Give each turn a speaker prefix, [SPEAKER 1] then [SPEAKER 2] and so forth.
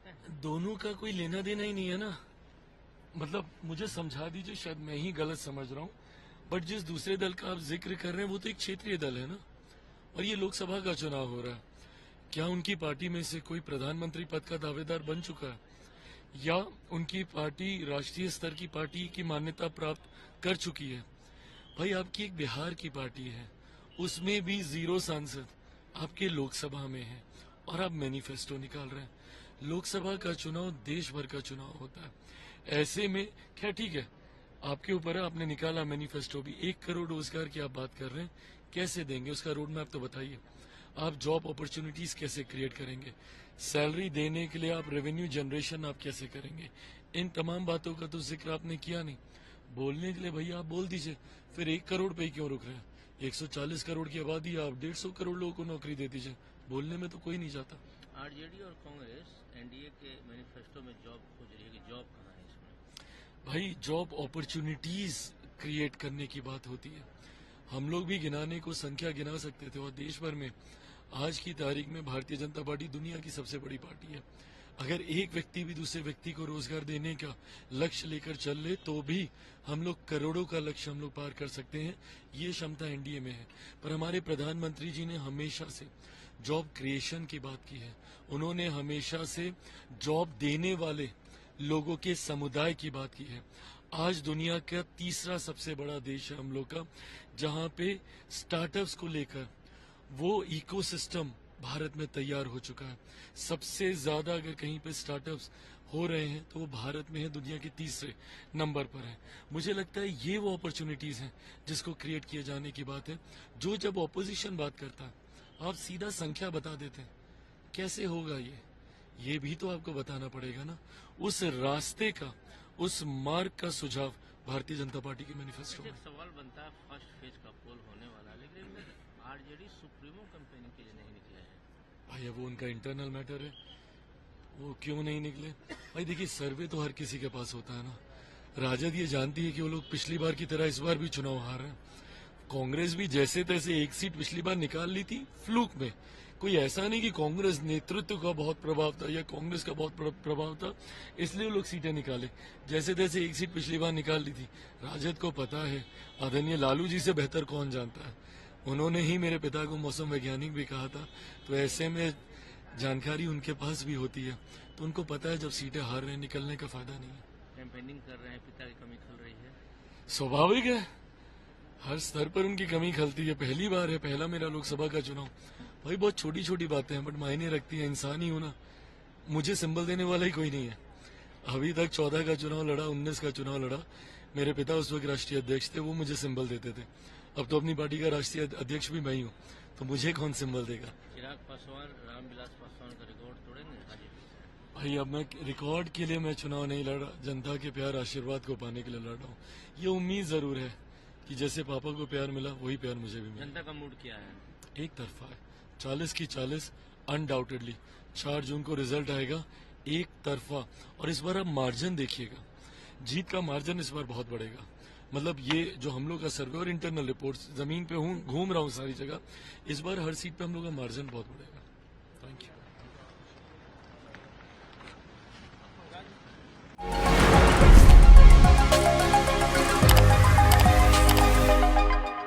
[SPEAKER 1] सकते हैं?
[SPEAKER 2] दोनों का कोई लेना देना ही नहीं है ना। मतलब मुझे समझा दीजिए, शायद मैं ही गलत समझ रहा हूँ, बट जिस दूसरे दल का आप जिक्र कर रहे हैं वो तो एक क्षेत्रीय दल है ना, और ये लोकसभा का चुनाव हो रहा है। क्या उनकी पार्टी में से कोई प्रधानमंत्री पद का दावेदार बन चुका है, या उनकी पार्टी राष्ट्रीय स्तर की पार्टी की मान्यता प्राप्त कर चुकी है? भाई, आपकी एक बिहार की पार्टी है, उसमें भी 0 सांसद आपके लोकसभा में है, और आप मैनिफेस्टो निकाल रहे हैं। लोकसभा का चुनाव देश भर का चुनाव होता है। ऐसे में क्या, ठीक है, आपके ऊपर है, आपने निकाला मैनिफेस्टो भी। 1 करोड़ रोजगार की आप बात कर रहे हैं, कैसे देंगे? उसका रोड मैप तो बताइए। आप जॉब अपॉर्चुनिटीज कैसे क्रिएट करेंगे? सैलरी देने के लिए आप रेवेन्यू जनरेशन आप कैसे करेंगे? इन तमाम बातों का तो जिक्र आपने किया नहीं। बोलने के लिए भैया आप बोल दीजिए, फिर 1 करोड़ पे ही क्यों रुक रहे हैं? 140 करोड़ की आबादी, आप 150 करोड़ लोगों को नौकरी दे दीजिए। बोलने में तो कोई नहीं जाता।
[SPEAKER 1] आरजेडी और कांग्रेस एनडीए के मैनिफेस्टो में जॉब खोज रही है कि जॉब कहाँ है इसमें?
[SPEAKER 2] भाई, जॉब अपॉर्चुनिटीज क्रिएट करने की बात होती है। हम लोग भी गिनाने को संख्या गिना सकते थे, और देश भर में आज की तारीख में भारतीय जनता पार्टी दुनिया की सबसे बड़ी पार्टी है। अगर एक व्यक्ति भी दूसरे व्यक्ति को रोजगार देने का लक्ष्य लेकर चल ले तो भी हम लोग करोड़ों का लक्ष्य हम लोग पार कर सकते हैं। ये क्षमता एनडीए में है। पर हमारे प्रधानमंत्री जी ने हमेशा से जॉब क्रिएशन की बात की है। उन्होंने हमेशा से जॉब देने वाले लोगों के समुदाय की बात की है। आज दुनिया का तीसरा सबसे बड़ा देश है हम लोग का, जहां पे स्टार्टअप्स को लेकर वो इकोसिस्टम भारत में तैयार हो चुका है। सबसे ज्यादा अगर कहीं पे स्टार्टअप्स हो रहे हैं तो वो भारत में है, दुनिया के तीसरे नंबर पर है। मुझे लगता है ये वो अपॉर्चुनिटीज हैं जिसको क्रिएट किए जाने की बात है। जो जब ऑपोजिशन बात करता है आप सीधा संख्या बता देते हैं, कैसे होगा ये भी तो आपको बताना पड़ेगा ना। उस रास्ते का, उस मार्ग का सुझाव भारतीय जनता पार्टी के मैनिफेस्टो में।
[SPEAKER 1] एक सवाल बनता है, फर्स्ट फेज का पोल होने वाला है, लेकिन आरजेडी सुप्रीमो कैंपेनिंग के लिए नहीं निकले हैं।
[SPEAKER 2] भाई, अब वो उनका इंटरनल मैटर है, वो क्यों नहीं निकले। भाई देखिए, सर्वे तो हर किसी के पास होता है ना। राजद ये जानती है कि वो लोग पिछली बार की तरह इस बार भी चुनाव हार रहे हैं। कांग्रेस भी जैसे तैसे 1 सीट पिछली बार निकाल ली थी फ्लूक में। कोई ऐसा नहीं कि कांग्रेस नेतृत्व का बहुत प्रभाव था या कांग्रेस का बहुत प्रभाव था इसलिए वो लोग सीटें निकाले। जैसे तैसे 1 सीट पिछली बार निकाल ली थी। राजद को पता है, आदरणीय लालू जी से बेहतर कौन जानता है। उन्होंने ही मेरे पिता को मौसम वैज्ञानिक भी कहा था, तो ऐसे में जानकारी उनके पास भी होती है, तो उनको पता है जब सीटें हार रहे हैं निकलने का फायदा नहीं है।
[SPEAKER 1] कैंपेनिंग कर रहे हैं, पिता की कमी खल रही है।
[SPEAKER 2] स्वाभाविक है, हर स्तर पर उनकी कमी खलती है। पहली बार है, पहला मेरा लोकसभा का चुनाव। भाई, बहुत छोटी छोटी बातें हैं बट मायने रखती है। इंसान ही हूं ना, मुझे सिंबल देने वाला ही कोई नहीं है। अभी तक 14 का चुनाव लड़ा, 19 का चुनाव लड़ा, मेरे पिता उस वक्त राष्ट्रीय अध्यक्ष थे, वो मुझे सिंबल देते थे। अब तो अपनी पार्टी का राष्ट्रीय अध्यक्ष भी मैं ही हूँ, तो मुझे कौन सिंबल देगा।
[SPEAKER 1] चिराग पासवान रामविलास पासवान का रिकॉर्ड तोड़ेंगे हाजीपुर से?
[SPEAKER 2] भाई, अब मैं रिकॉर्ड के लिए मैं चुनाव नहीं लड़ रहा, जनता के प्यार आशीर्वाद को पाने के लिए लड़ रहा हूँ। ये उम्मीद जरूर है कि जैसे पापा को प्यार मिला वही प्यार मुझे भी मिला।
[SPEAKER 1] जनता का मूड क्या है?
[SPEAKER 2] एक तरफा है, 40 की 40 अनडाउटेडली। 4 जून को रिजल्ट आएगा, एक तरफा। और इस बार आप मार्जिन देखिएगा, जीत का मार्जिन इस बार बहुत बढ़ेगा। मतलब ये जो हम लोग का सर्वे और इंटरनल रिपोर्ट्स, जमीन पे हूँ, घूम रहा हूँ सारी जगह, इस बार हर सीट पे हम लोग का मार्जिन बहुत बढ़ेगा।